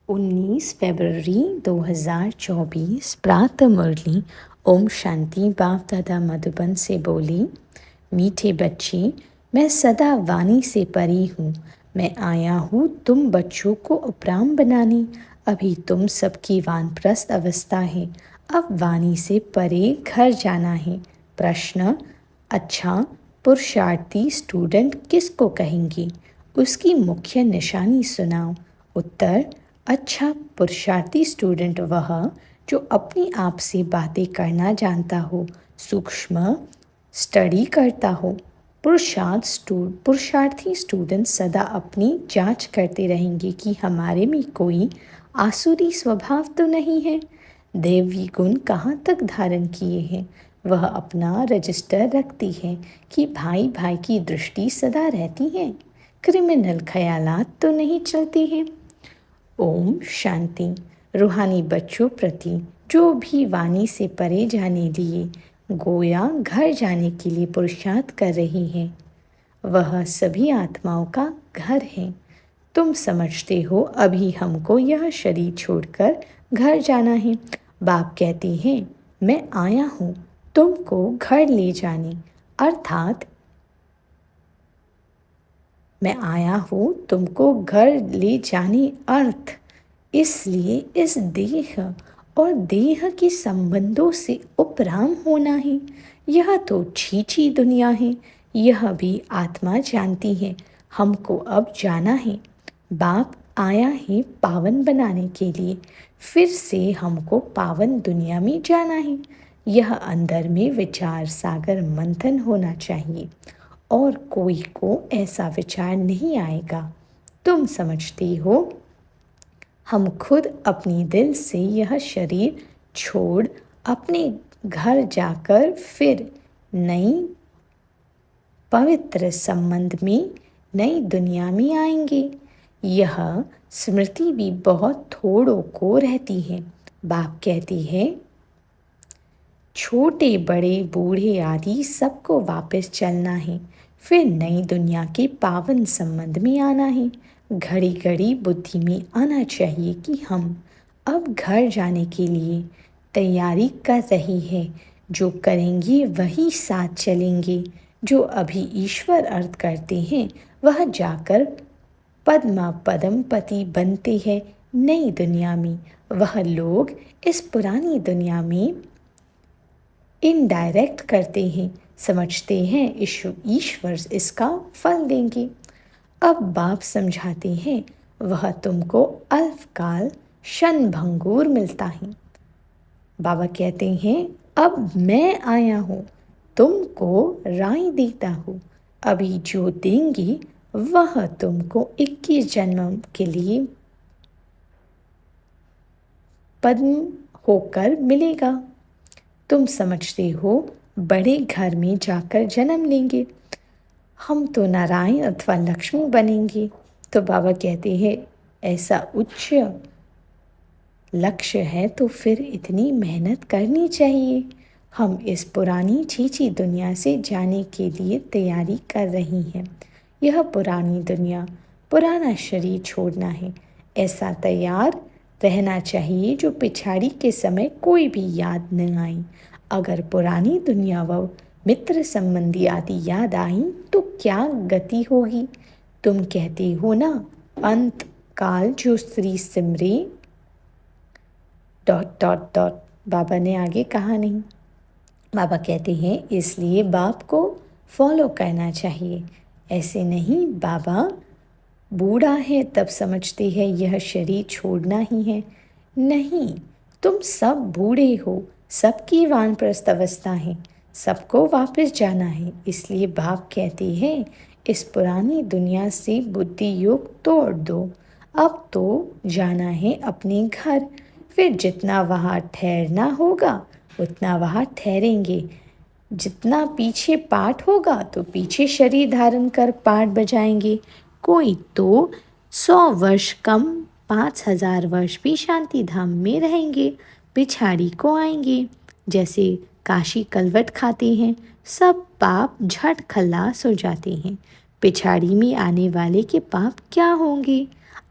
19 फरवरी 2024 प्रातः मुरली। ओम शांति। बाप दादा मधुबन से बोली, मीठे बच्चे, मैं सदा वाणी से परी हूँ। मैं आया हूँ तुम बच्चों को उपराम बनाने। अभी तुम सबकी वानप्रस्थ अवस्था है, अब वाणी से परे घर जाना है। प्रश्न, अच्छा पुरुषार्थी स्टूडेंट किसको कहेंगे? उसकी मुख्य निशानी सुनाओ। उत्तर, अच्छा पुरुषार्थी स्टूडेंट वह जो अपने आप से बातें करना जानता हो, सूक्ष्म स्टडी करता हो। पुरुषार्थी स्टूडेंट सदा अपनी जांच करते रहेंगे कि हमारे में कोई आसुरी स्वभाव तो नहीं है, दैवी गुण कहाँ तक धारण किए हैं। वह अपना रजिस्टर रखती है कि भाई भाई की दृष्टि सदा रहती है, क्रिमिनल ख्यालात तो नहीं चलते हैं। ओम शांति। रूहानी बच्चों प्रति जो भी वाणी से परे जाने लिए गोया घर जाने के लिए पुरुषार्थ कर रही है, वह सभी आत्माओं का घर है। तुम समझते हो अभी हमको यह शरीर छोड़कर घर जाना है। बाप कहते हैं, मैं आया हूँ तुमको घर ले जाने, अर्थात मैं आया हूँ तुमको घर ले जाने अर्थ। इसलिए इस देह और देह के संबंधों से उपराम होना है। यह तो छीछी दुनिया है, यह भी आत्मा जानती है। हमको अब जाना है। बाप आया है पावन बनाने के लिए, फिर से हमको पावन दुनिया में जाना है। यह अंदर में विचार सागर मंथन होना चाहिए और कोई को ऐसा विचार नहीं आएगा। तुम समझते हो हम खुद अपनी दिल से यह शरीर छोड़ अपने घर जाकर फिर नई पवित्र संबंध में नई दुनिया में आएंगे। यह स्मृति भी बहुत थोड़ों को रहती है। बाप कहती है, छोटे बड़े बूढ़े आदि सबको वापस चलना है, फिर नई दुनिया के पावन संबंध में आना है। घड़ी घड़ी बुद्धि में आना चाहिए कि हम अब घर जाने के लिए तैयारी कर रही है। जो करेंगे वही साथ चलेंगे। जो अभी ईश्वर अर्थ करते हैं वह जाकर पद्मा पदम पति बनते हैं नई दुनिया में। वह लोग इस पुरानी दुनिया में इनडायरेक्ट करते हैं, समझते हैं ईश्वर इसका फल देंगे। अब बाप समझाते हैं, वह तुमको अल्पकाल क्षण भंगुर मिलता है। बाबा कहते हैं, अब मैं आया हूँ तुमको राय देता हूँ। अभी जो देंगे वह तुमको 21 जन्म के लिए पद्म होकर मिलेगा। तुम समझते हो बड़े घर में जाकर जन्म लेंगे, हम तो नारायण अथवा लक्ष्मी बनेंगे। तो बाबा कहते हैं, ऐसा उच्च लक्ष्य है तो फिर इतनी मेहनत करनी चाहिए। हम इस पुरानी छीछी दुनिया से जाने के लिए तैयारी कर रही हैं। यह पुरानी दुनिया, पुराना शरीर छोड़ना है, ऐसा तैयार रहना चाहिए जो पिछाड़ी के समय कोई भी याद न आए। अगर पुरानी दुनिया व मित्र संबंधी आदि याद आई तो क्या गति होगी? तुम कहते हो ना, अंत काल जो श्री सिमरे डॉट डॉट डॉट। बाबा ने आगे कहा नहीं। बाबा कहते हैं, इसलिए बाप को फॉलो करना चाहिए। ऐसे नहीं बाबा बूढ़ा है तब समझते हैं यह शरीर छोड़ना ही है। नहीं, तुम सब बूढ़े हो, सबकी वानप्रस्थ अवस्था है, सबको वापस जाना है। इसलिए बाप कहते हैं, इस पुरानी दुनिया से बुद्धि योग तोड़ दो। अब तो जाना है अपने घर। फिर जितना वहाँ ठहरना होगा उतना वहाँ ठहरेंगे। जितना पीछे पाठ होगा तो पीछे शरीर धारण कर पाठ बजाएंगे। कोई तो 100 वर्ष कम 5000 वर्ष भी शांति धाम में रहेंगे, पिछाड़ी को आएंगे। जैसे काशी कलवट खाते हैं, सब पाप झट खल्लास हो जाते हैं। पिछाड़ी में आने वाले के पाप क्या होंगे?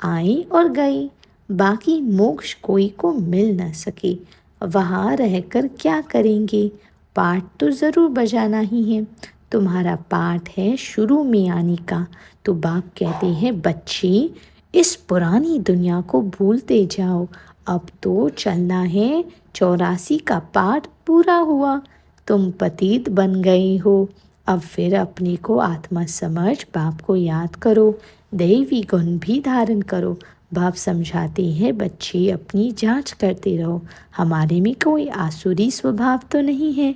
आई और गई। बाकी मोक्ष कोई को मिल न सके। वहाँ रहकर क्या करेंगे, पाठ तो ज़रूर बजाना ही है। तुम्हारा पाठ है शुरू में आने का। तो बाप कहते हैं, बच्चे इस पुरानी दुनिया को भूलते जाओ, अब तो चलना है। 84 का पाठ पूरा हुआ, तुम पतित बन गए हो। अब फिर अपने को आत्मा समझ बाप को याद करो, दैवी गुण भी धारण करो। बाप समझाते हैं, बच्चे अपनी जांच करते रहो, हमारे में कोई आसुरी स्वभाव तो नहीं है।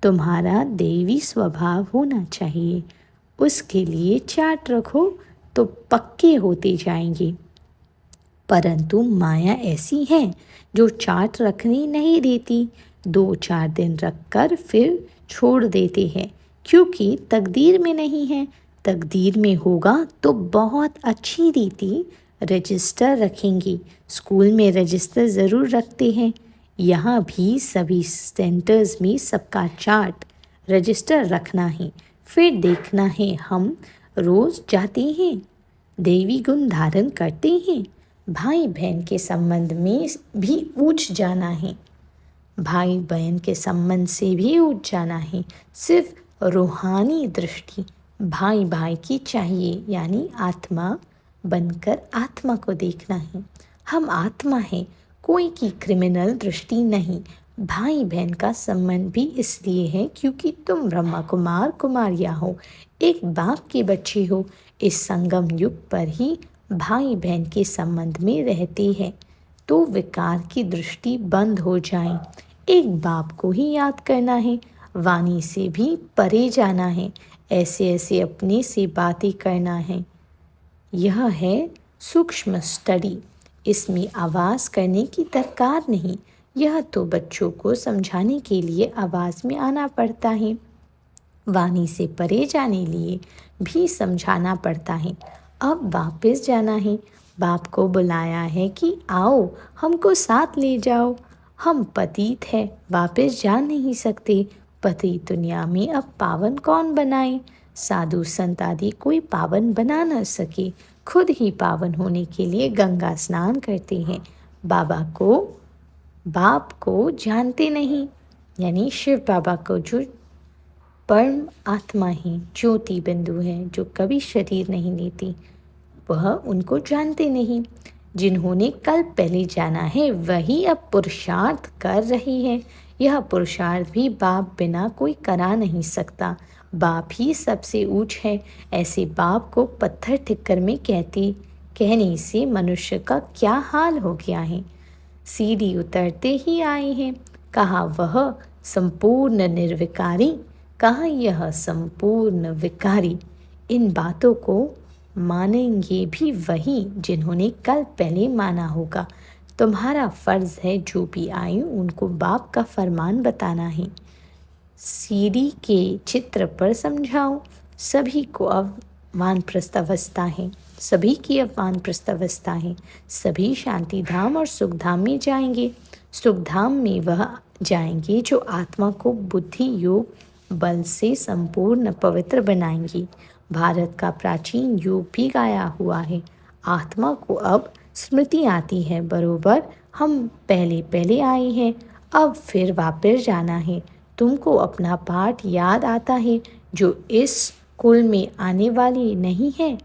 तुम्हारा देवी स्वभाव होना चाहिए, उसके लिए चार्ट रखो तो पक्के होते जाएंगे। परंतु माया ऐसी है जो चार्ट रखने नहीं देती। 2-4 दिन रखकर फिर छोड़ देते हैं, क्योंकि तकदीर में नहीं है। तकदीर में होगा तो बहुत अच्छी रीति रजिस्टर रखेंगी। स्कूल में रजिस्टर ज़रूर रखते हैं, यहाँ भी सभी सेंटर्स में सबका चार्ट रजिस्टर रखना है। फिर देखना है हम रोज़ जाते हैं, देवी गुण धारण करते हैं। भाई बहन के संबंध में भी ऊंच जाना है, भाई बहन के संबंध से भी ऊंच जाना है। सिर्फ रूहानी दृष्टि भाई भाई की चाहिए, यानी आत्मा बनकर आत्मा को देखना है। हम आत्मा हैं, कोई की क्रिमिनल दृष्टि नहीं। भाई बहन का संबंध भी इसलिए है क्योंकि तुम ब्रह्मा कुमार कुमारिया हो, एक बाप के बच्चे हो। इस संगम युग पर ही भाई बहन के संबंध में रहते हैं, तो विकार की दृष्टि बंद हो जाए। एक बाप को ही याद करना है, वाणी से भी परे जाना है, ऐसे ऐसे अपने से बातें करना है। यह है सूक्ष्म स्टडी, इसमें आवाज़ करने की दरकार नहीं। यह तो बच्चों को समझाने के लिए आवाज़ में आना पड़ता है, वाणी से परे जाने लिए भी समझाना पड़ता है। अब वापस जाना है, बाप को बुलाया है कि आओ हमको साथ ले जाओ। हम पतित हैं, वापस जा नहीं सकते। पतित दुनिया में अब पावन कौन बनाए, साधु संत आदि कोई पावन बना न सके। खुद ही पावन होने के लिए गंगा स्नान करते हैं। बाप को जानते नहीं, यानी शिव बाबा को, जो परम आत्मा है, ज्योति बिंदु है, जो कभी शरीर नहीं लेती, वह उनको जानते नहीं। जिन्होंने कल पहले जाना है वही अब पुरुषार्थ कर रही है। यह पुरुषार्थ भी बाप बिना कोई करा नहीं सकता, बाप ही सबसे ऊंच है। ऐसे बाप को पत्थर ठिक्कर में कहने से मनुष्य का क्या हाल हो गया है। सीढ़ी उतरते ही आए हैं, कहा वह संपूर्ण निर्विकारी, कहा यह संपूर्ण विकारी। इन बातों को मानेंगे भी वही जिन्होंने कल पहले माना होगा। तुम्हारा फर्ज है जो भी आए उनको बाप का फरमान बताना है। सीढ़ी के चित्र पर समझाओ। सभी को अब वानप्रस्थ अवस्था है, सभी की अब वानप्रस्थ अवस्था है। सभी शांति धाम और सुख धाम में जाएंगे। सुख धाम में वह जाएंगे जो आत्मा को बुद्धि योग बल से संपूर्ण पवित्र बनाएंगी। भारत का प्राचीन योग भी गाया हुआ है। आत्मा को अब स्मृति आती है, बरोबर हम पहले पहले आए हैं, अब फिर वापस जाना है। तुमको अपना पाठ याद आता है, जो इस कुल में आने वाले नहीं है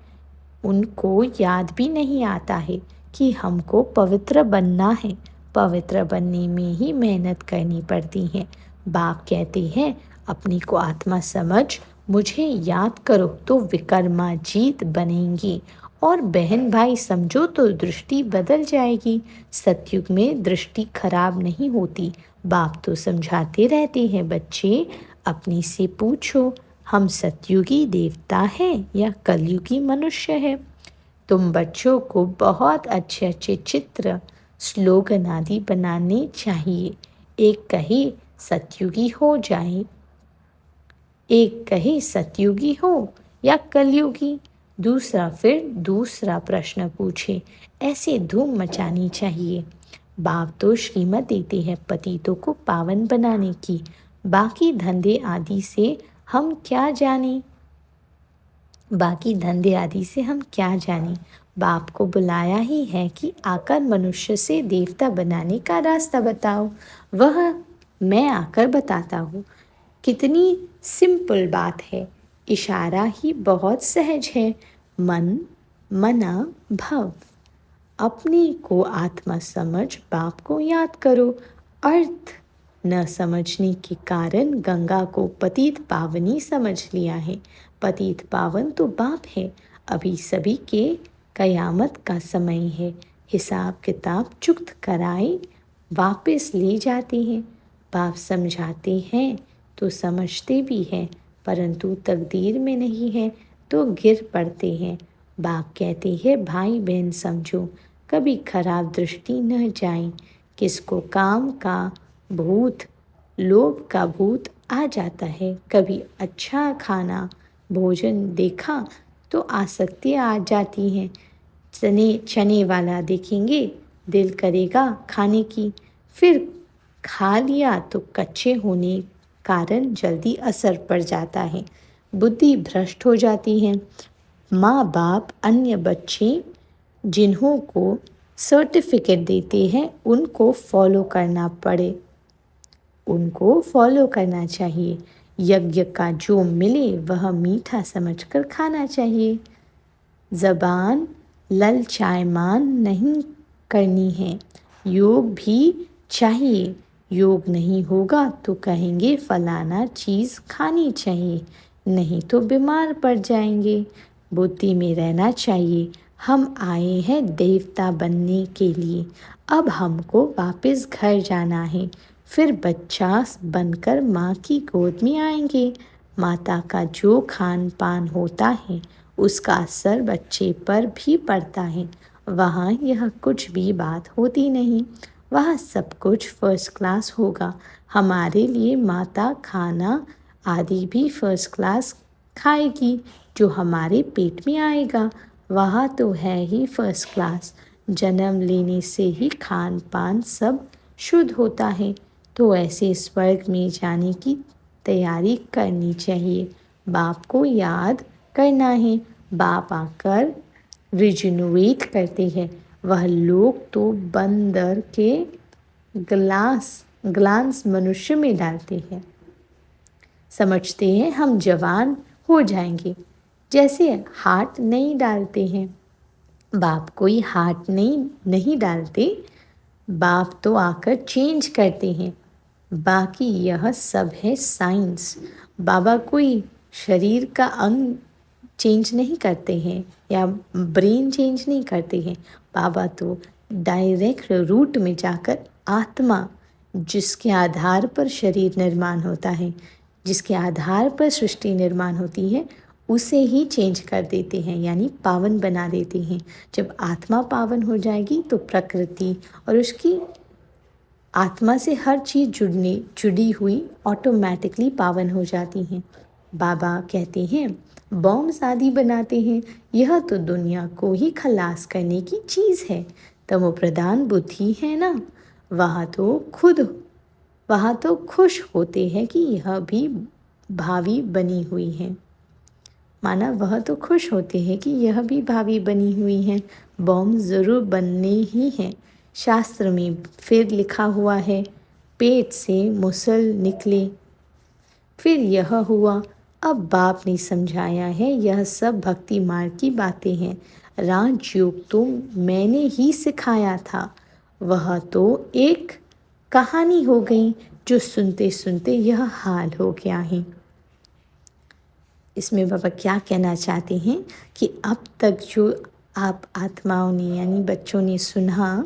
उनको याद भी नहीं आता है कि हमको पवित्र बनना है। पवित्र बनने में ही मेहनत करनी पड़ती है। बाप कहते हैं, अपनी को आत्मा समझ मुझे याद करो तो विक्रमाजीत बनेंगी, और बहन भाई समझो तो दृष्टि बदल जाएगी। सतयुग में दृष्टि खराब नहीं होती। बाप तो समझाते रहते हैं, बच्चे अपनी से पूछो, हम सतयुगी देवता हैं या कलयुगी मनुष्य है। तुम बच्चों को बहुत अच्छे अच्छे चित्र स्लोगन आदि बनाने चाहिए। एक कहे सतयुगी हो जाए, एक कहे सतयुगी हो या कलयुगी, दूसरा फिर दूसरा प्रश्न पूछे। ऐसे धूम मचानी चाहिए। बाप तो श्रीमत देते हैं पतितों को पावन बनाने की, बाकी धंधे आदि से हम क्या जाने, बाकी धंधे आदि से हम क्या जाने। बाप को बुलाया ही है कि आकर मनुष्य से देवता बनाने का रास्ता बताओ। वह मैं आकर बताता हूँ। कितनी सिंपल बात है। इशारा ही बहुत सहज है। मन मना भव। अपने को आत्मा समझ बाप को याद करो। अर्थ न समझने के कारण गंगा को पतित पावनी समझ लिया है। पतित पावन तो बाप है। अभी सभी के कयामत का समय है। हिसाब किताब चुक्त कराए वापस ले जाते हैं। बाप समझाते हैं तो समझते भी हैं, परंतु तकदीर में नहीं है तो गिर पड़ते हैं। बाप कहते हैं भाई बहन समझो, कभी खराब दृष्टि न जाए। किसको काम का भूत, लोभ का भूत आ जाता है। कभी अच्छा खाना भोजन देखा तो आसक्ति आ जाती है। चने वाला देखेंगे दिल करेगा खाने की, फिर खा लिया तो कच्चे होने कारण जल्दी असर पड़ जाता है। बुद्धि भ्रष्ट हो जाती है। माँ बाप अन्य बच्चे जिन्हों को सर्टिफिकेट देते हैं उनको फॉलो करना चाहिए। यज्ञ का जो मिले वह मीठा समझकर खाना चाहिए। ज़बान ललचायमान नहीं करनी है। योग भी चाहिए। योग नहीं होगा तो कहेंगे फलाना चीज़ खानी चाहिए, नहीं तो बीमार पड़ जाएंगे। बुद्धि में रहना चाहिए हम आए हैं देवता बनने के लिए। अब हमको वापस घर जाना है। फिर बच्चा बनकर माँ की गोद में आएंगे। माता का जो खान पान होता है उसका असर बच्चे पर भी पड़ता है। वहाँ यह कुछ भी बात होती नहीं। वहाँ सब कुछ फर्स्ट क्लास होगा। हमारे लिए माता खाना आदि भी फर्स्ट क्लास खाएगी जो हमारे पेट में आएगा। वहाँ तो है ही फर्स्ट क्लास। जन्म लेने से ही खान पान सब शुद्ध होता है, तो ऐसे स्वर्ग में जाने की तैयारी करनी चाहिए। बाप को याद करना है। बाप आकर रिजनोवेट करते हैं। वह लोग तो बंदर के ग्लांस मनुष्य में डालते हैं। समझते हैं हम जवान हो जाएंगे, जैसे हार्ट नहीं डालते हैं। बाप कोई हार्ट नहीं डालते। बाप तो आकर चेंज करते हैं। बाकी यह सब है साइंस। बाबा कोई शरीर का अंग चेंज नहीं करते हैं या ब्रेन चेंज नहीं करते हैं। बाबा तो डायरेक्ट रूट में जाकर आत्मा, जिसके आधार पर शरीर निर्माण होता है, जिसके आधार पर सृष्टि निर्माण होती है, उसे ही चेंज कर देते हैं, यानी पावन बना देते हैं। जब आत्मा पावन हो जाएगी तो प्रकृति और उसकी आत्मा से हर चीज़ जुड़ी हुई ऑटोमेटिकली पावन हो जाती हैं। बाबा कहते हैं बॉम्ब्स आदि बनाते हैं, यह तो दुनिया को ही खलास करने की चीज़ है। तमो प्रधान बुद्धि है ना, वहाँ तो खुश होते हैं कि यह भी भावी बनी हुई है। माना वह तो खुश होते हैं कि यह भी भावी बनी हुई है। बॉम्ब ज़रूर बनने ही हैं। शास्त्र में फिर लिखा हुआ है पेट से मुसल निकले, फिर यह हुआ। अब बाप ने समझाया है यह सब भक्ति मार्ग की बातें हैं। राजयोग तो मैंने ही सिखाया था, वह तो एक कहानी हो गई जो सुनते सुनते यह हाल हो गया है। इसमें बाबा क्या कहना चाहते हैं कि अब तक जो आप आत्माओं ने यानी बच्चों ने सुना,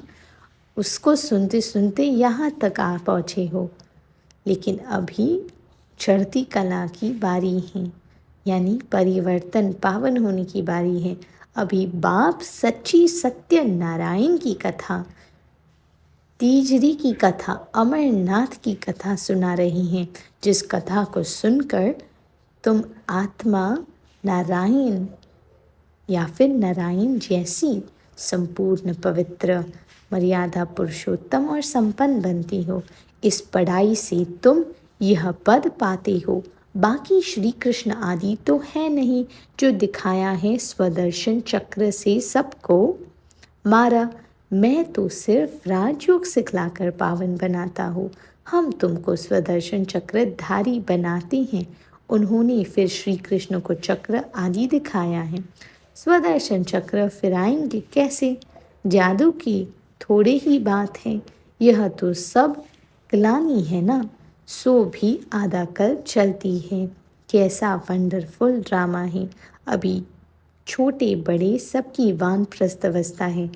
उसको सुनते सुनते यहाँ तक आ पहुँचे हो, लेकिन अभी चढ़ती कला की बारी है, यानी परिवर्तन पावन होने की बारी है। अभी बाप सच्ची सत्य नारायण की कथा, तीजरी की कथा, अमरनाथ की कथा सुना रही हैं, जिस कथा को सुनकर तुम आत्मा नारायण या फिर नारायण जैसी संपूर्ण पवित्र मर्यादा पुरुषोत्तम और संपन्न बनती हो। इस पढ़ाई से तुम यह पद पाते हो। बाकी श्री कृष्ण आदि तो है नहीं जो दिखाया है स्वदर्शन चक्र से सबको मारा। मैं तो सिर्फ राजयोग सिखलाकर पावन बनाता हूँ। हम तुमको स्वदर्शन चक्रधारी बनाते हैं। उन्होंने फिर श्री कृष्ण को चक्र आदि दिखाया है। स्वदर्शन चक्र फिराएंगे कैसे? जादू की थोड़े ही बात है। यह तो सब ग्लानी है ना, सो भी आधा कल चलती है। कैसा वंडरफुल ड्रामा है। अभी छोटे बड़े सबकी वानप्रस्थ अवस्था है।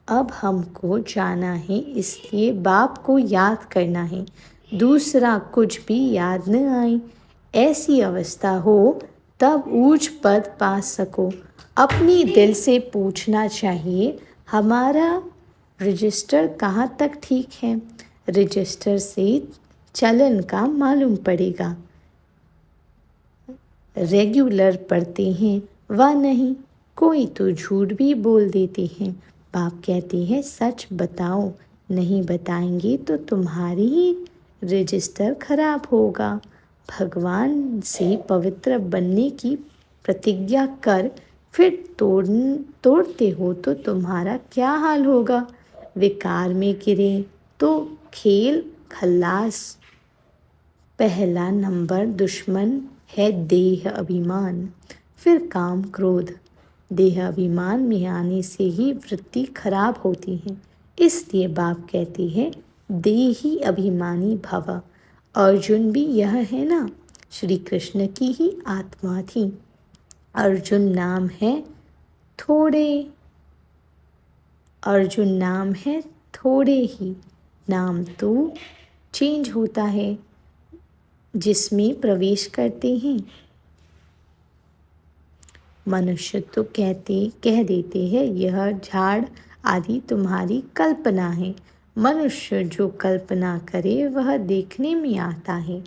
अब हमको जाना है, इसलिए बाप को याद करना है। दूसरा कुछ भी याद न आए। ऐसी अवस्था हो तब ऊंच पद पा सको। अपनी दिल से पूछना चाहिए, हमारा रजिस्टर कहाँ तक ठीक है। रजिस्टर से चलन का मालूम पड़ेगा। रेगुलर पढ़ते हैं व नहीं। कोई तो झूठ भी बोल देते हैं। बाप कहते हैं सच बताओ, नहीं बताएंगे तो तुम्हारी ही रजिस्टर खराब होगा। भगवान से पवित्र बनने की प्रतिज्ञा कर फिर तोड़ते हो तो तुम्हारा क्या हाल होगा। विकार में गिरे तो खेल खल्लास। पहला नंबर दुश्मन है देह अभिमान, फिर काम क्रोध। देह अभिमान में आने से ही वृत्ति खराब होती है। इसलिए बाप कहते हैं देही अभिमानी भव। अर्जुन भी यह है ना, श्री कृष्ण की ही आत्मा थी। अर्जुन नाम है थोड़े, अर्जुन नाम है थोड़े ही। नाम तो चेंज होता है जिसमें प्रवेश करते हैं। मनुष्य तो कह देते हैं यह झाड़ आदि तुम्हारी कल्पना है। मनुष्य जो कल्पना करे वह देखने में आता है।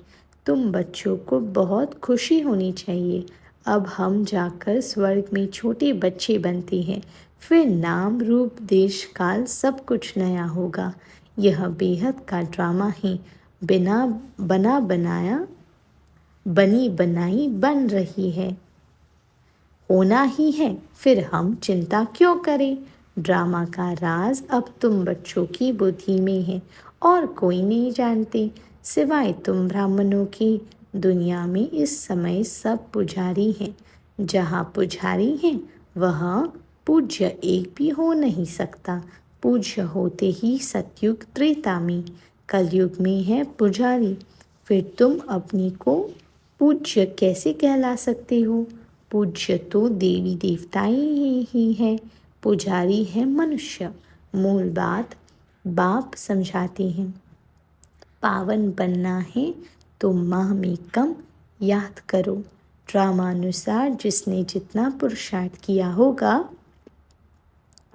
तुम बच्चों को बहुत खुशी होनी चाहिए। अब हम जाकर स्वर्ग में छोटे बच्चे बनते हैं। फिर नाम रूप देश काल सब कुछ नया होगा। यह बेहद का ड्रामा है। बिना बना बनाया बनी बनाई बन रही है। होना ही है, फिर हम चिंता क्यों करें। ड्रामा का राज अब तुम बच्चों की बुद्धि में है और कोई नहीं जानते सिवाय तुम ब्राह्मणों की। दुनिया में इस समय सब पुजारी हैं। जहाँ पुजारी हैं वहाँ पूज्य एक भी हो नहीं सकता। पूज्य होते ही सतयुग त्रेता में, कलयुग में है पुजारी। फिर तुम अपनी को पूज्य कैसे कहला सकते हो। पूज्य तो देवी देवताएं ही हैं, पुजारी है मनुष्य। मूल बात बाप समझाते हैं। पावन बनना है तो माह में कम याद करो। ड्रामानुसार जिसने जितना पुरुषार्थ किया होगा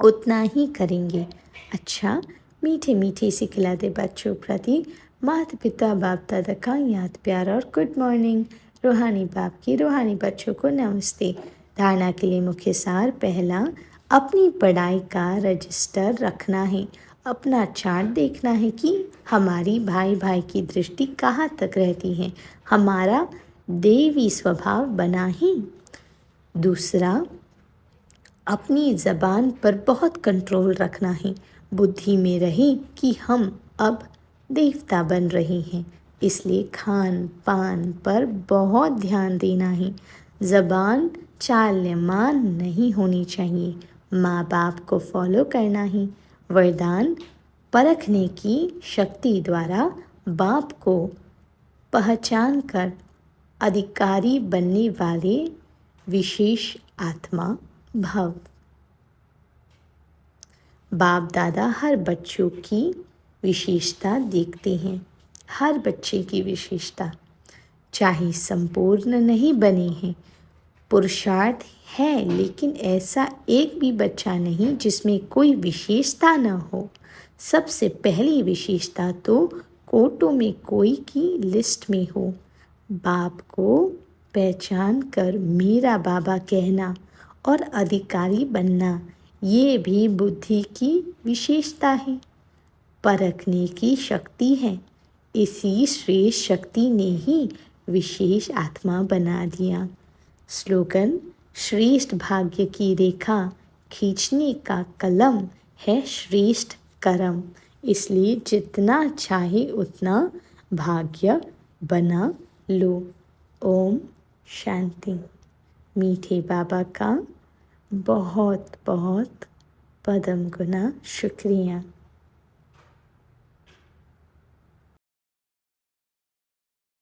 उतना ही करेंगे। अच्छा, मीठे मीठे से खिलाते बच्चों प्रति माता पिता बाप दादा का याद प्यार और गुड मॉर्निंग। रूहानी बाप की रूहानी बच्चों को नमस्ते। धारणा के लिए मुख्य सार पहला, अपनी पढ़ाई का रजिस्टर रखना है। अपना चार्ट देखना है कि हमारी भाई भाई की दृष्टि कहाँ तक रहती है। हमारा देवी स्वभाव बना ही। दूसरा, अपनी ज़बान पर बहुत कंट्रोल रखना है। बुद्धि में रहे कि हम अब देवता बन रहे हैं, इसलिए खान पान पर बहुत ध्यान देना है। ज़बान चाल्यमान नहीं होनी चाहिए। माँ बाप को फॉलो करना है। वरदान, परखने की शक्ति द्वारा बाप को पहचान कर अधिकारी बनने वाले विशेष आत्मा भव। बाप दादा हर बच्चों की विशेषता देखते हैं। हर बच्चे की विशेषता, चाहे संपूर्ण नहीं बने हैं। पुरुषार्थ है, लेकिन ऐसा एक भी बच्चा नहीं जिसमें कोई विशेषता न हो। सबसे पहली विशेषता तो कोटों में कोई की लिस्ट में हो। बाप को पहचान कर मेरा बाबा कहना और अधिकारी बनना, ये भी बुद्धि की विशेषता है। परखने की शक्ति है। इसी श्रेष्ठ शक्ति ने ही विशेष आत्मा बना दिया। स्लोगन: श्रेष्ठ भाग्य की रेखा खींचने का कलम है श्रेष्ठ कर्म, इसलिए जितना चाहे उतना भाग्य बना लो। ओम शांति। मीठे बाबा का बहुत बहुत पदम गुना शुक्रिया।